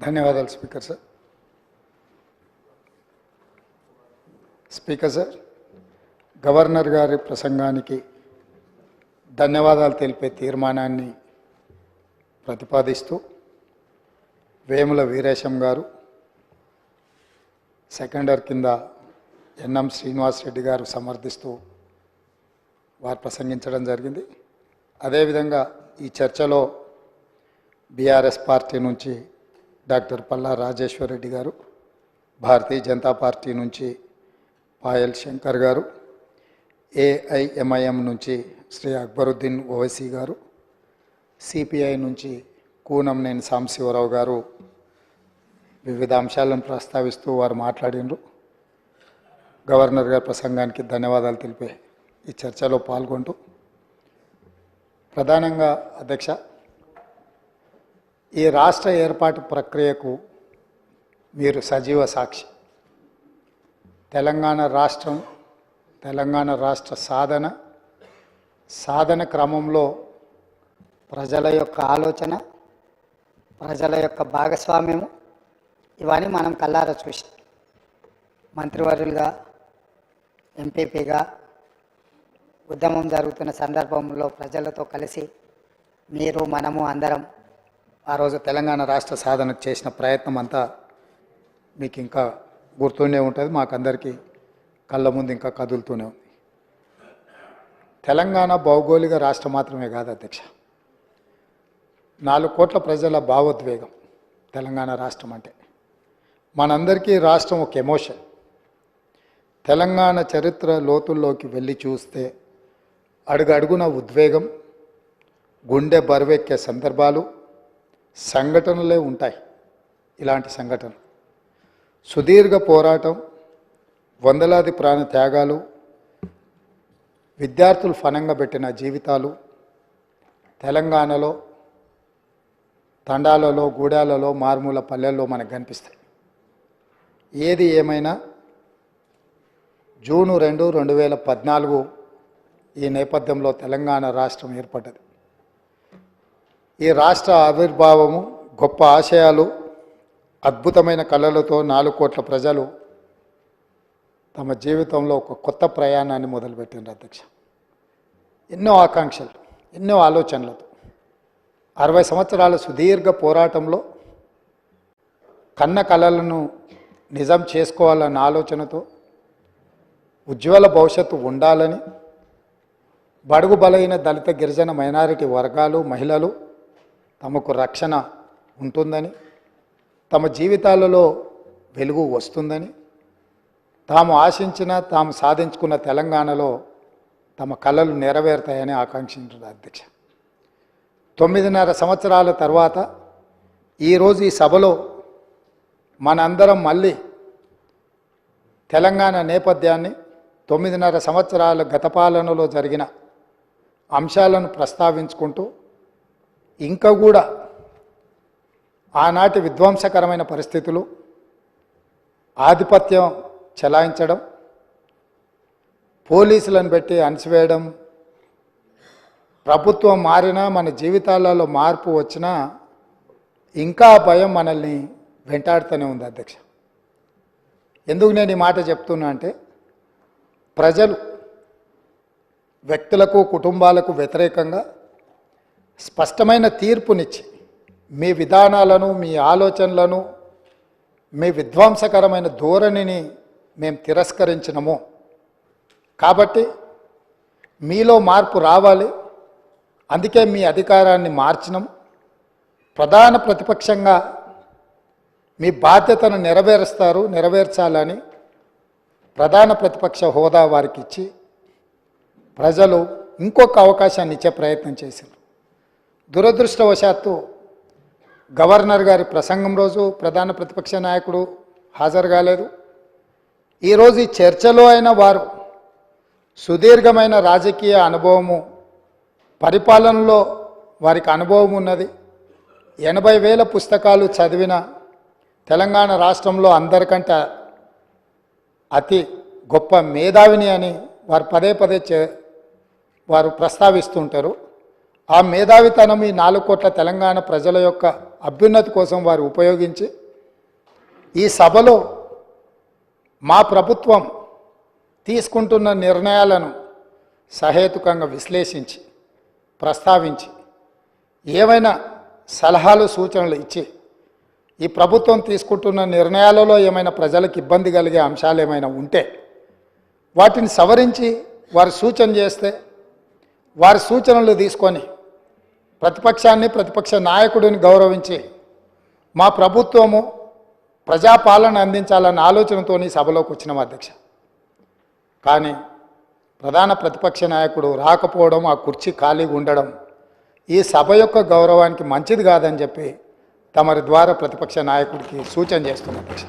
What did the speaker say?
ధన్యవాదాలు speaker sir governor గారి ప్రసంగానికి ధన్యవాదాలు తెలిపే తీర్మానాన్ని ప్రతిపాదిస్తూ వేముల వీరేశం గారు, సెకండర్ కింద ఎన్ఎం శ్రీనివాస్ రెడ్డి గారు సమర్థిస్తూ వారు ప్రసంగించడం జరిగింది. అదేవిధంగా ఈ చర్చలో బీఆర్ఎస్ పార్టీ నుంచి డాక్టర్ పల్లా రాజేశ్వర్ రెడ్డి గారు, భారతీయ జనతా పార్టీ నుంచి పాయల్ శంకర్ గారు, ఏఐఎంఐఎం నుంచి శ్రీ అక్బరుద్దీన్ ఓవైసీ గారు, సిపిఐ నుంచి కూనంనేని సాంబశివరావు గారు వివిధ అంశాలను ప్రస్తావిస్తూ వారు మాట్లాడినారు. గవర్నర్ గారి ప్రసంగానికి ధన్యవాదాలు తెలిపే ఈ చర్చలో పాల్గొంటూ ప్రధానంగా అధ్యక్ష, ఈ రాష్ట్ర ఏర్పాటు ప్రక్రియకు మీరు సజీవ సాక్షి. తెలంగాణ రాష్ట్ర సాధన క్రమంలో ప్రజల యొక్క ఆలోచన, ప్రజల యొక్క భాగస్వామ్యము ఇవన్నీ మనం కళ్ళారా చూసి మంత్రివర్యులుగా, ఎంపీపీగా ఉద్యమం జరుగుతున్న సందర్భంలో ప్రజలతో కలిసి మీరు మనము అందరం ఆ రోజు తెలంగాణ రాష్ట్ర సాధనకు చేసిన ప్రయత్నం అంతా మీకు ఇంకా గుర్తుండే ఉంటుంది, మాకందరికీ కళ్ళ ముందు ఇంకా కదులుతూనే ఉంది. తెలంగాణ భౌగోళిక రాష్ట్రం మాత్రమే కాదు అధ్యక్ష, 4 కోట్ల ప్రజల భావోద్వేగం తెలంగాణ రాష్ట్రం అంటే. మనందరికీ రాష్ట్రం ఒక ఎమోషన్. తెలంగాణ చరిత్ర లోతుల్లోకి వెళ్ళి చూస్తే అడుగడుగున ఉద్వేగం, గుండె బరువెక్కే సందర్భాలు, సంఘటనలే ఉంటాయి. ఇలాంటి సంఘటనలు సుదీర్ఘ పోరాటం, వందలాది ప్రాణ త్యాగాలు, విద్యార్థులు ఫనంగా పెట్టిన జీవితాలు తెలంగాణలో తండాలలో, గూడాలలో, మారుమూల పల్లెల్లో మనకు కనిపిస్తాయి. ఏది ఏమైనా జూన్ 2, 2014 ఈ నేపథ్యంలో తెలంగాణ రాష్ట్రం ఏర్పడ్డది. ఈ రాష్ట్ర ఆవిర్భావము, గొప్ప ఆశయాలు, అద్భుతమైన కళలతో 4 కోట్ల ప్రజలు తమ జీవితంలో ఒక కొత్త ప్రయాణాన్ని మొదలుపెట్టిండ్రు అధ్యక్ష. ఎన్నో ఆకాంక్షలు, ఎన్నో ఆలోచనలతో 60 సంవత్సరాల సుదీర్ఘ పోరాటంలో కన్న కళలను నిజం చేసుకోవాలన్న ఆలోచనతో, ఉజ్వల భవిష్యత్తు ఉండాలని, బడుగు బలైన దళిత గిరిజన మైనారిటీ వర్గాలు, మహిళలు తమకు రక్షణ ఉంటుందని, తమ జీవితాలలో వెలుగు వస్తుందని, తాము ఆశించిన, తాము సాధించుకున్న తెలంగాణలో తమ కళలు నెరవేరుతాయని ఆకాంక్షించారు అధ్యక్ష. 9.5 సంవత్సరాల తర్వాత ఈరోజు ఈ సభలో మనందరం మళ్ళీ తెలంగాణ నేపథ్యాన్ని, 9.5 సంవత్సరాల గత పాలనలో జరిగిన అంశాలను ప్రస్తావించుకుంటూ ఇంకా కూడా ఆనాటి విధ్వంసకరమైన పరిస్థితులు, ఆధిపత్యం చెలాయించడం, పోలీసులను పెట్టి అణిచివేయడం, ప్రభుత్వం మారినా మన జీవితాలలో మార్పు వచ్చినా ఇంకా భయం మనల్ని వెంటాడుతూనే ఉంది అధ్యక్ష. ఎందుకు నేను ఈ మాట చెప్తున్నా అంటే, ప్రజలు వ్యక్తులకు, కుటుంబాలకు వ్యతిరేకంగా స్పష్టమైన తీర్పునిచ్చి మీ విధానాలను, మీ ఆలోచనలను, మీ విధ్వంసకరమైన ధోరణిని మేము తిరస్కరించినము. కాబట్టి మీలో మార్పు రావాలి, అందుకే మీ అధికారాన్ని మార్చినాము. ప్రధాన ప్రతిపక్షంగా మీ బాధ్యతను నెరవేర్చాలని ప్రధాన ప్రతిపక్ష హోదా వారికి ఇచ్చి ప్రజలు ఇంకొక అవకాశాన్ని ఇచ్చే ప్రయత్నం చేశారు. దురదృష్టవశాత్తు గవర్నర్ గారి ప్రసంగం రోజు ప్రధాన ప్రతిపక్ష నాయకుడు హాజరు కాలేదు. ఈరోజు ఈ చర్చలో అయిన వారు సుదీర్ఘమైన రాజకీయ అనుభవము, పరిపాలనలో వారికి అనుభవం ఉన్నది, 80,000 పుస్తకాలు చదివిన తెలంగాణ రాష్ట్రంలో అందరికంటే అతి గొప్ప మేధావిని అని వారు పదే పదే వారు ప్రస్తావిస్తుంటారు. ఆ మేధావితనం ఈ 4 కోట్ల తెలంగాణ ప్రజల యొక్క అభ్యున్నతి కోసం వారు ఉపయోగించి ఈ సభలో మా ప్రభుత్వం తీసుకుంటున్న నిర్ణయాలను సహేతుకంగా విశ్లేషించి ప్రస్తావించి ఏవైనా సలహాలు సూచనలు ఇచ్చి ఈ ప్రభుత్వం తీసుకుంటున్న నిర్ణయాలలో ఏమైనా ప్రజలకు ఇబ్బంది కలిగే అంశాలు ఏమైనా ఉంటే వాటిని సవరించి వారు సూచన చేస్తే వారి సూచనలు తీసుకొని ప్రతిపక్షాన్ని ప్రతిపక్ష నాయకుడిని గౌరవించి మా ప్రభుత్వము ప్రజాపాలన అందించాలన్న ఆలోచనతో సభలోకి వచ్చినాం అధ్యక్ష. కానీ ప్రధాన ప్రతిపక్ష నాయకుడు రాకపోవడం, ఆ కుర్చీ ఖాళీగా ఉండడం ఈ సభ యొక్క గౌరవానికి మంచిది కాదని చెప్పి తమరి ద్వారా ప్రతిపక్ష నాయకుడికి సూచన చేస్తున్నాం అధ్యక్ష.